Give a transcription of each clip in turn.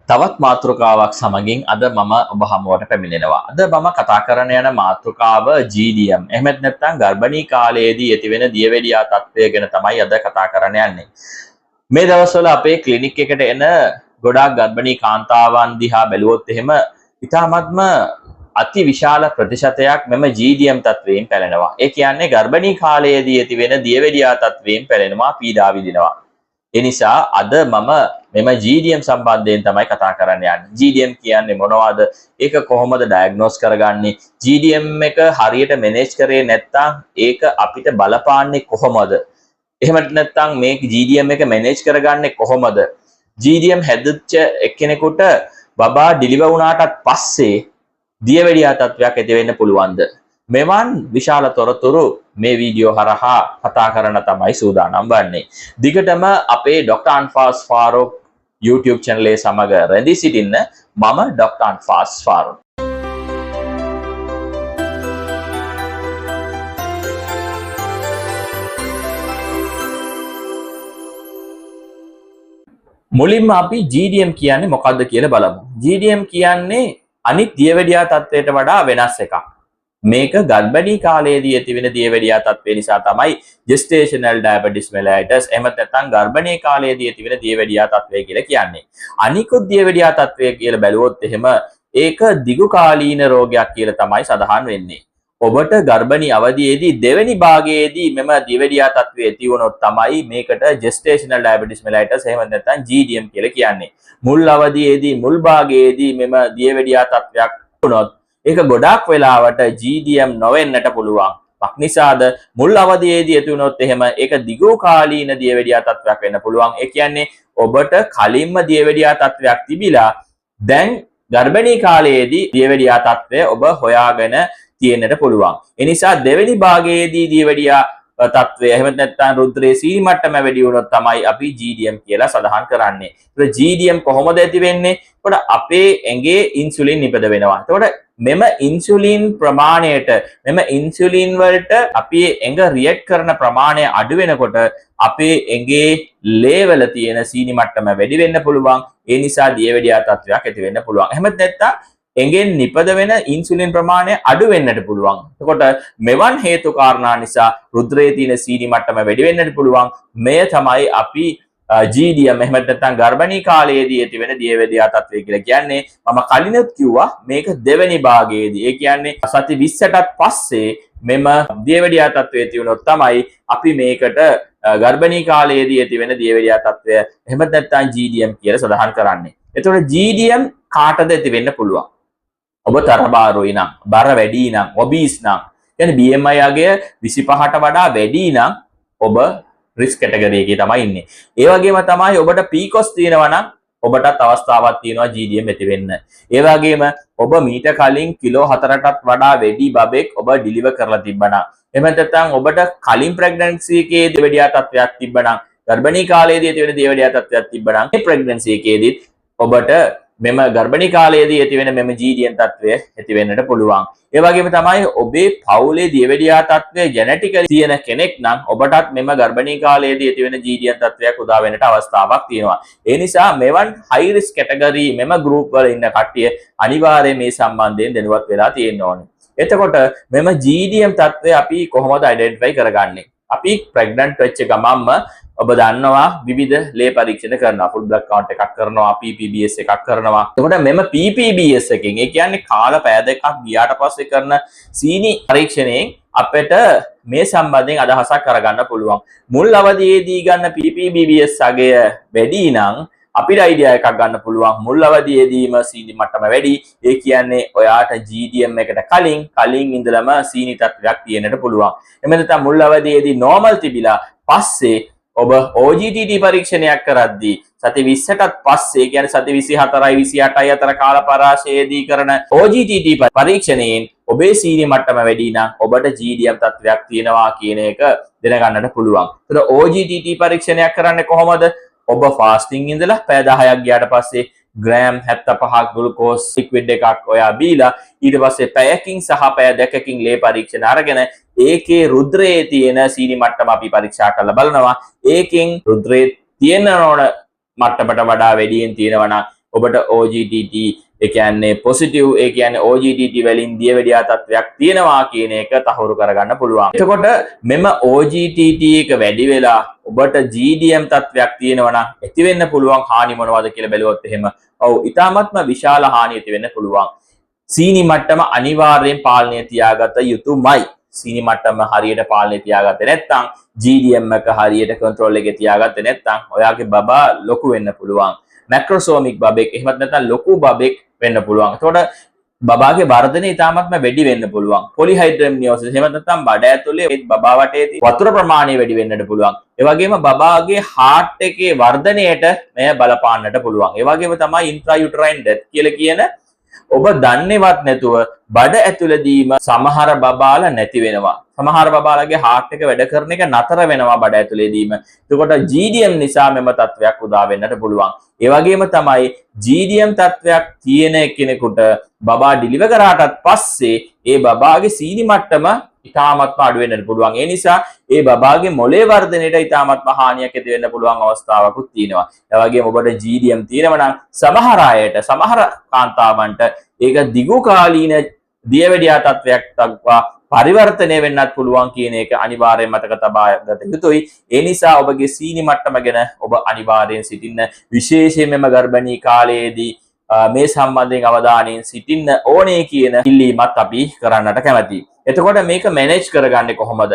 තවත් මාතෘකාවක් සමගින් අද මම ඔබ හමුවට පැමිණෙනවා. අද මම කතා කරන්න යන මාතෘකාව GDM. එහෙමත් නැත්නම් ගර්භණී කාලයේදී ඇතිවෙන දියවැඩියා තත්ත්වය ගැන තමයි අද කතා කරන්න යන්නේ. මේ දවස්වල අපේ ක්ලිනික් එකට එන ගොඩාක් ගර්භණී කාන්තාවන් දිහා බැලුවොත් එහෙම ඉතාමත්ම අති විශාල ප්‍රතිශතයක් මෙම GDM තත්ත්වයෙන් පැලෙනවා. ඒ කියන්නේ ගර්භණී කාලයේදී ඇතිවෙන දියවැඩියා තත්ත්වයෙන් පැලෙනවා, පීඩා විඳිනවා. ඒ නිසා අද මම මෙම GDM සම්බන්ධයෙන් තමයි කතා කරන්න යන්නේ. GDM කියන්නේ මොනවද? ඒක කොහොමද ඩයග්නෝස් කරගන්නේ? GDM එක හරියට මැනේජ් කරේ නැත්නම් ඒක අපිට බලපාන්නේ කොහොමද? එහෙම නැත්නම් මේ GDM එක මැනේජ් කරගන්නේ කොහොමද? GDM හැදෙච්ච එක්කෙනෙකුට බබා ඩිලිවර් වුණාටත් පස්සේ දියවැඩියා තත්ත්වයක් ඇති වෙන්න පුළුවන්ද? මෙවන් විශාල තොරතුරු මේ වීඩියෝ හරහා කතා කරන්න තමයි සූදානම් වන්නේ. දිගටම අපේ ඩොක්ටර් අන්ෆාස් ෆාරූක් YouTube channel එක සමග රැඳී සිටින්න. මම ඩොක්ටර් අන්ෆාස් ෆාරූක්. මුලින්ම අපි GDM කියන්නේ මොකක්ද කියලා බලමු. GDM කියන්නේ අනිත් දියවැඩියා තත්ත්වයට වඩා වෙනස් එකක්. මේක ගර්භණී කාලයේදී ඇතිවෙන දියවැඩියා තත්ත්වය නිසා තමයි gestational diabetes mellitus එහෙම නැත්නම් ගර්භණී කාලයේදී ඇතිවෙන දියවැඩියා තත්ත්වය කියලා කියන්නේ. අනිකුත් දියවැඩියා තත්ත්වය කියලා බැලුවොත් එහෙම ඒක දිගු කාලීන රෝගයක් කියලා තමයි සඳහන් වෙන්නේ. ඔබට ගර්භණී අවධියේදී දෙවෙනි භාගයේදී මෙම දියවැඩියා තත්ත්වය ඇති වුණොත් තමයි මේකට gestational diabetes mellitus එහෙම නැත්නම් GDM කියලා කියන්නේ. මුල් අවධියේදී මුල් භාගයේදී මෙම දියවැඩියා තත්ත්වයක් වුණොත් ඒක ගොඩාක් වෙලාවට GDM නොවෙන්නට පුළුවන්. මක්නිසාද මුල් අවධියේදී ඇති වුණොත් එහෙම ඒක දිගු කාලීන දියවැඩියා තත්ත්වයක් වෙන්න පුළුවන්. ඒ කියන්නේ ඔබට කලින්ම දියවැඩියා තත්ත්වයක් තිබිලා දැන් ගර්භණී කාලයේදී දියවැඩියා තත්ත්වය ඔබ හොයාගෙන තියෙන්නට පුළුවන්. ඒ නිසා දෙවෙනි භාගයේදී දියවැඩියා තත්ත්වය එහෙම නැත්නම් රුධිරයේ සීනි මට්ටම වැඩි වුණොත් තමයි අපි GDM කියලා සඳහන් කරන්නේ. ඒත් GDM කොහොමද ඇති වෙන්නේ? ඒකට අපේ ඇඟේ ඉන්සුලින් නිපද වෙනවා. ඒකට මෙම ඉන්සුලින් ප්‍රමාණයට මෙම ඉන්සුලින් වලට අපේ ඇඟ රියැක්ට් කරන ප්‍රමාණය අඩු වෙනකොට අපේ ඇඟේ ලේවල තියෙන සීනි මට්ටම වැඩි වෙන්න පුළුවන්. ඒ නිසා දියවැඩියා තත්ත්වයක් ඇති වෙන්න පුළුවන්. එහෙම නැත්නම් එංගෙන් නිපද වෙන ඉන්සුලින් ප්‍රමාණය අඩු වෙන්නට පුළුවන්. එතකොට මෙවන් හේතු කාරණා නිසා රුධිරයේ තියෙන සීනි මට්ටම වැඩි වෙන්නට පුළුවන්. මෙය තමයි අපි GDM එහෙම නැත්නම් ගර්භණී කාලයේදී ඇති වෙන දියවැඩියා තත්ත්වය කියලා කියන්නේ. මම කලිනුත් කිව්වා මේක දෙවෙනි භාගයේදී. ඒ කියන්නේ සති 20ටත් පස්සේ මෙම දියවැඩියා තත්ත්වය ඇති වුණොත් තමයි අපි මේකට ගර්භණී කාලයේදී ඇති වෙන දියවැඩියා තත්ත්වය එහෙම නැත්නම් GDM කියලා සඳහන් කරන්නේ. එතකොට GDM කාටද ඇති වෙන්න පුළුවන්? ඔබ තරබාරුයි නම්, බර වැඩි නම්, ඔබීස් නම්, කියන්නේ BMI අගය 25ට වඩා වැඩි නම් ඔබ රිස්ක් කැටගරි එකේ තමයි ඉන්නේ. ඒ වගේම තමයි ඔබට PCOS තියෙනවා නම් ඔබටත් අවස්ථාවක් තියෙනවා GDM ඇති වෙන්න. ඒ වගේම ඔබ මීට කලින් කිලෝ 4ටත් වඩා වැඩි බබෙක් ඔබ ඩිලිවර් කරලා තිබ්බනම්, එහෙම නැත්නම් ඔබට කලින් ප්‍රෙග්නන්සි එකේ දියවැඩියා තත්ත්වයක් තිබ්බනම්, ගර්භණී කාලයේදී ඇති වෙන දියවැඩියා තත්ත්වයක් තිබ්බනම්, මේ ප්‍රෙග්නන්සි එකේදීත් ඔබට මෙම ගර්භණී කාලයේදී ඇති වෙන මෙම GDM තත්ත්වය ඇති වෙන්නට පුළුවන්. ඒ වගේම තමයි ඔබේ පවුලේ දියවැඩියා තත්ත්වය ජෙනටිකලි තියෙන කෙනෙක් නම් ඔබටත් මෙම ගර්භණී කාලයේදී ඇති වෙන GDM තත්ත්වයක් උදා වෙන්නට අවස්ථාවක් තියෙනවා. ඒ නිසා මෙවන් හයි රිස්ක් කැටගරි මෙම ගෲප් වල ඉන්න කට්ටිය අනිවාර්යයෙන් මේ සම්බන්ධයෙන් දැනුවත් වෙලා තියෙන්න ඕනේ. එතකොට මෙම GDM තත්ත්වය අපි කොහොමද අයිඩෙන්ටිෆයි කරගන්නේ? අපි ප්‍රෙග්නන්ට් වෙච්ච ගමන්ම ඔබ දන්නවා විවිධ ලේ පරීක්ෂණ කරනවා. ෆුල් බ්ලඩ් කවුන්ට් එකක් කරනවා, PPBS එකක් කරනවා. එතකොට මෙම PPBS එකෙන්, ඒ කියන්නේ කාල පැය දෙකක් ගියාට පස්සේ කරන සීනි පරීක්ෂණයෙන් අපිට මේ සම්බන්ධයෙන් අදහසක් කරගන්න පුළුවන්. මුල් අවධියේදී ගන්න PPBS අගය වැඩි නම් අපිට අයිඩියා එකක් ගන්න පුළුවන්. මුල් අවධියේදීම සීනි මට්ටම වැඩි. ඒ කියන්නේ ඔයාට GDM එකට කලින් ඉඳලම සීනි තත්ත්වයක් තියෙන්නට පුළුවන්. එමෙ නැත්නම් මුල් අවධියේදී නෝමල් තිබිලා පස්සේ ඔබ OGTT පරීක්ෂණයක් කරද්දී සති 20ටත් පස්සේ කියන්නේ සති 24යි 28යි අතර කාල පරාසයේදී කරන OGTT පරීක්ෂණයෙන් ඔබේ සීනි මට්ටම වැඩි නම් ඔබට GDM තත්ත්වයක් තියෙනවා කියන එක දැනගන්නට පුළුවන්. ඒතර OGTT පරීක්ෂණයක් කරන්නේ කොහොමද? ඔබ ෆාස්ටිං ඉඳලා පැය 10ක් ගියාට පස්සේ ග්‍රෑම් 75ක් ග්ලූකෝස් ලික්විඩ් එකක් ඔයා බීලා ඊට පස්සේ පැයකින් සහ පැය දෙකකින් ලේ පරීක්ෂණ අරගෙන ඒකේ රුධිරයේ තියෙන සීනි මට්ටම අපි පරීක්ෂා කරලා බලනවා. ඒකෙන් රුධිරයේ තියෙන ඕන මට්ටමට වඩා වැඩියෙන් තියෙනවා නම් ඔබට OGTT ඒ කියන්නේ පොසිටිව් ඒ කියන්නේ OGTT වලින් දියවැඩියා තත්වයක් තියෙනවා කියන එක තහවුරු කරගන්න පුළුවන්. එතකොට මෙම OGTT එක වැඩි වෙලා ඔබට GDM තත්වයක් තියෙනවා නම් ඇති වෙන්න පුළුවන් හානි මොනවද කියලා බැලුවොත් එහෙම ඔව් ඊටාත්ම විශාල හානිය ඇති වෙන්න පුළුවන්. සීනි මට්ටම අනිවාර්යෙන් පාලනය තියාගත යුතුමයි. සීනි මට්ටම හරියට පාලනය තියාගත්තේ නැත්නම් GDM එක හරියට කන්ට්‍රෝල් එකේ තියාගත්තේ නැත්නම් ඔයාගේ බබා ලොකු වෙන්න පුළුවන්. මැක්‍රොසෝමික් බබෙක් එහෙමත් නැත්නම් ලොකු බබෙක් වෙන්න පුළුවන්. එතකොට බබාගේ වර්ධනය ඉතාමත්ම වැඩි වෙන්න පුළුවන්. පොලිහයිඩ්‍රම්නියෝසිස් එහෙමත් නැත්නම් බඩ ඇතුලේ බබා වටේ වතුර ප්‍රමාණය වැඩි වෙන්නට පුළුවන්. ඒ වගේම බබාගේ හાર્ට් එකේ වර්ධනයට මෙය බලපාන්නට පුළුවන්. ඒ වගේම තමයි ඉන්ට්‍රායුටරයින් ඩෙත් කියලා කියන ඔබ දන්නේවත් නැතුව බඩ ඇතුළදීම සමහර බබාලා නැති වෙනවා. සමහර බබාලගේ හાર્ට් එක වැඩ කරන එක නතර වෙනවා බඩ ඇතුළේදීම. එතකොට GDM නිසා මෙම තත්වයක් උදා වෙන්නට පුළුවන්. ඒ වගේම තමයි GDM තත්වයක් තියෙන කෙනෙකුට බබා ඩිලිවර් කරාටත් පස්සේ ඒ බබාගේ සීනි මට්ටම ඉතාමත්ම අඩු වෙන්නට පුළුවන්. ඒ නිසා ඒ බබාගේ මොළේ වර්ධනයට ඉතාමත්ම හානියක් ඇති වෙන්න පුළුවන් අවස්ථාවකුත් තියෙනවා. ඒ වගේම ඔබට GDM තියෙනවා නම් සමහර අයට සමහර කාන්තාවන්ට ඒක දිගු කාලීන දියවැඩියා තත්වයක් දක්වා පරිවර්තනය වෙන්නත් පුළුවන් කියන එක අනිවාර්යෙන් මතක තබා ගත යුතුයි. ඒ නිසා ඔබගේ සීනි මට්ටම ගැන ඔබ අනිවාර්යෙන් සිටින්න, විශේෂයෙන්ම ගර්භණී කාලයේදී මේ සම්බන්ධයෙන් අවධානයෙන් සිටින්න ඕනේ කියන ඉල්ලීමත් අපි කරන්නට කැමතියි. එතකොට මේක මැනේජ් කරගන්නේ කොහොමද?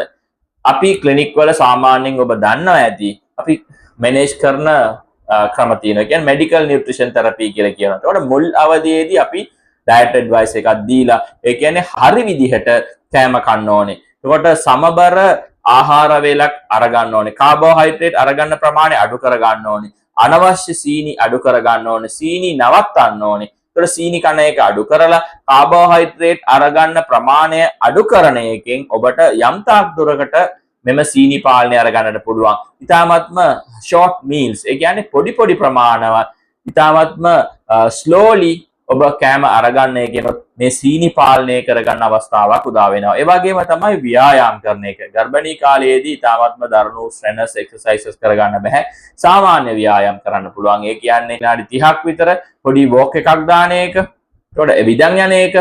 අපි ක්ලිනික් වල සාමාන්‍යයෙන් ඔබ දන්නවා ඇති අපි මැනේජ් කරන ක්‍රම තියෙනවා. කියන්නේ මෙඩිකල් නියුට්‍රිෂන් තෙරපි කියලා කියනවා. එතකොට මුල් අවධියේදී අපි ඩයට් ඇඩ්වයිස් එකක් දීලා ඒ කියන්නේ හරි විදිහට කෑම කන්න ඕනේ. එතකොට සමබර ආහාර වේලක් අරගන්න ඕනේ. කාබෝහයිඩ්‍රේට් අරගන්න ප්‍රමාණය අඩු කරගන්න ඕනේ. අනවශ්‍ය සීනි අඩු කරගන්න ඕනේ. සීනි නවත්තන්න ඕනේ. එතකොට සීනි කන එක අඩු කරලා කාබෝහයිඩ්‍රේට් අරගන්න ප්‍රමාණය අඩු කරන එකෙන් ඔබට යම් තාක් දුරකට මෙම සීනි පාලනය අරගන්නට පුළුවන්. ඊටාත්ම ෂෝට් මීල්ස් ඒ කියන්නේ පොඩි පොඩි ප්‍රමාණවත් ඊටාත්ම ස්ලෝලි ඔබ කෑම අරගන්න එකනොත් මේ සීනි පාලනය කරගන්න අවස්ථාවක් උදා වෙනවා. ඒ වගේම තමයි ව්‍යායාම් කරන එක. ගර්භණී කාලයේදී ඊටාත්ම දරුණු ස්ට්‍රෙනර්ස් එක්සර්සයිසස් කරගන්න බෑ. සාමාන්‍ය ව්‍යායාම් කරන්න පුළුවන්. ඒ කියන්නේ විනාඩි 30ක් විතර පොඩි වොක් එකක් දාන එක. එතකොට එවිදන් යන එක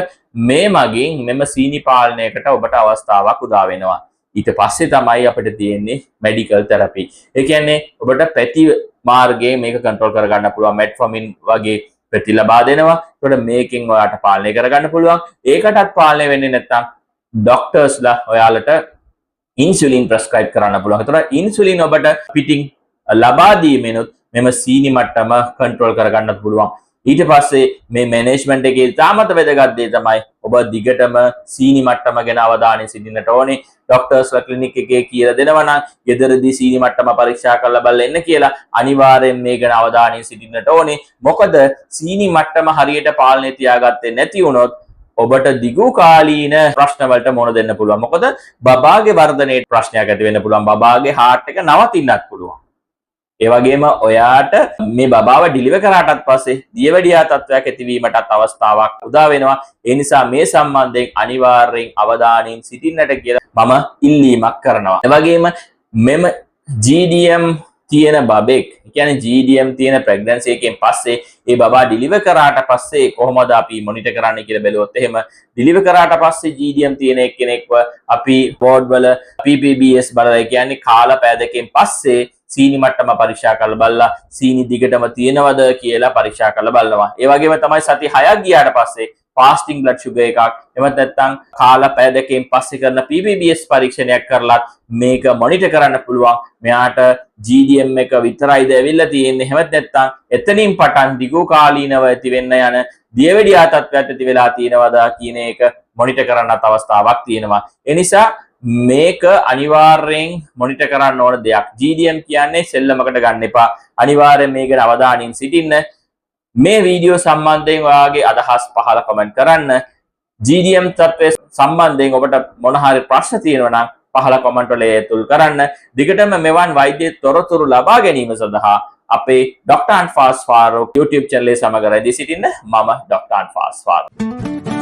මේ මගින් මෙම සීනි පාලනයකට ඔබට අවස්ථාවක් උදා වෙනවා. ඊට පස්සේ තමයි අපිට තියෙන්නේ මෙඩිකල් තෙරපි. ඒ කියන්නේ ඔබට පැති මාර්ගයේ මේක කන්ට්‍රෝල් කරගන්න පුළුවන්. මෙට්ෆෝමින් වගේ ප්‍රති ලබා දෙනවා. එතකොට මේකෙන් ඔයාලට පාලනය කරගන්න පුළුවන්. ඒකටත් පාලනය වෙන්නේ නැත්නම් ડોක්ටර්ස්ලා ඔයාලට ඉන්සුලින් ප්‍රස්ක්‍රයිබ් කරන්න පුළුවන්. එතකොට ඉන්සුලින් ඔබට පිටින් ලබා දීමෙනුත් මෙම සීනි මට්ටම කන්ට්‍රෝල් කරගන්නත් පුළුවන්. ඊට පස්සේ මේ මැනේජ්මන්ට් එකේ තාමත් වැදගත් දේ තමයි ඔබ දිගටම සීනි මට්ටම ගැන අවධානය සිටින්නට ඕනේ. ડોක්ටර්ස්ලා ක්ලිනික් එකේ කියලා දෙනවා නම් ගෙදරදී සීනි මට්ටම පරීක්ෂා කරලා බලලා එන්න කියලා අනිවාර්යෙන් මේ ගැන අවධානය සිටින්නට ඕනේ. මොකද සීනි මට්ටම හරියට පාලනය තියාගත්තේ නැති වුණොත් ඔබට දිගු කාලීන ප්‍රශ්න වලට මුහුණ දෙන්න පුළුවන්. මොකද බබාගේ වර්ධනයේ ප්‍රශ්නයක් ඇති වෙන්න පුළුවන්. බබාගේ හાર્ට් එක නවතින්නත් පුළුවන්. ඒ වගේම ඔයාට මේ බබාව ඩිලිවර් කරාටත් පස්සේ දියවැඩියා තත්වයක් ඇතිවීමටත් අවස්ථාවක් උදා වෙනවා. ඒ නිසා මේ සම්බන්ධයෙන් අනිවාර්යෙන් අවධානයෙන් සිටින්නට කියලා මම ඉල්ලීමක් කරනවා. ඒ වගේම මෙම GDM තියෙන බබෙක්, කියන්නේ GDM තියෙන ප්‍රෙග්නන්සි එකෙන් පස්සේ ඒ බබා ඩිලිවර් කරාට පස්සේ කොහොමද අපි මොනිටර් කරන්න කියලා බැලුවොත් එහෙම ඩිලිවර් කරාට පස්සේ GDM තියෙන එක්කෙනෙක්ව අපි බෝඩ් වල PPBS බලලා කියන්නේ කාලපෑදකින් පස්සේ සීනි මට්ටම පරීක්ෂා කරලා බලලා සීනි දිගටම තියෙනවද කියලා පරීක්ෂා කරලා බලනවා. ඒ වගේම තමයි සති 6ක් ගියාට පස්සේ fasting blood sugar එකක් එමත් නැත්නම් කාලපැය දෙකකින් පස්සේ කරන PPBS පරීක්ෂණයක් කරලා මේක මොනිටර් කරන්න පුළුවන්. මෙයාට GDM එක විතරයිද ඇවිල්ලා තියෙන්නේ එහෙමත් නැත්නම් එතනින් පටන් දිගු කාලීනව ඇති වෙන්න යන දියවැඩියා තත්ත්වයක් ඇති වෙලා තියෙනවද කියන එක මොනිටර් කරන්නත් අවස්ථාවක් තියෙනවා. ඒ නිසා මේක අනිවාර්යෙන් මොනිටර් කරන්න ඕන දෙයක්. GDM කියන්නේ සෙල්ලමකට ගන්න එපා. අනිවාර්යෙන් මේක ගැන අවධානයෙන් සිටින්න. මේ වීඩියෝ සම්බන්ධයෙන් ඔයාගේ අදහස් පහල කමෙන්ට් කරන්න. GDM තත්ත්වය සම්බන්ධයෙන් ඔබට මොන හරි ප්‍රශ්න තියෙනවා නම් පහල කමෙන්ට් වල ඒතුල් කරන්න. දිගටම මෙවන් වෛද්‍ය තොරතුරු ලබා ගැනීම සඳහා අපේ Dr. Anfas Farooq YouTube channel එක සමග රැඳී සිටින්න. මම Dr. Anfas Farooq.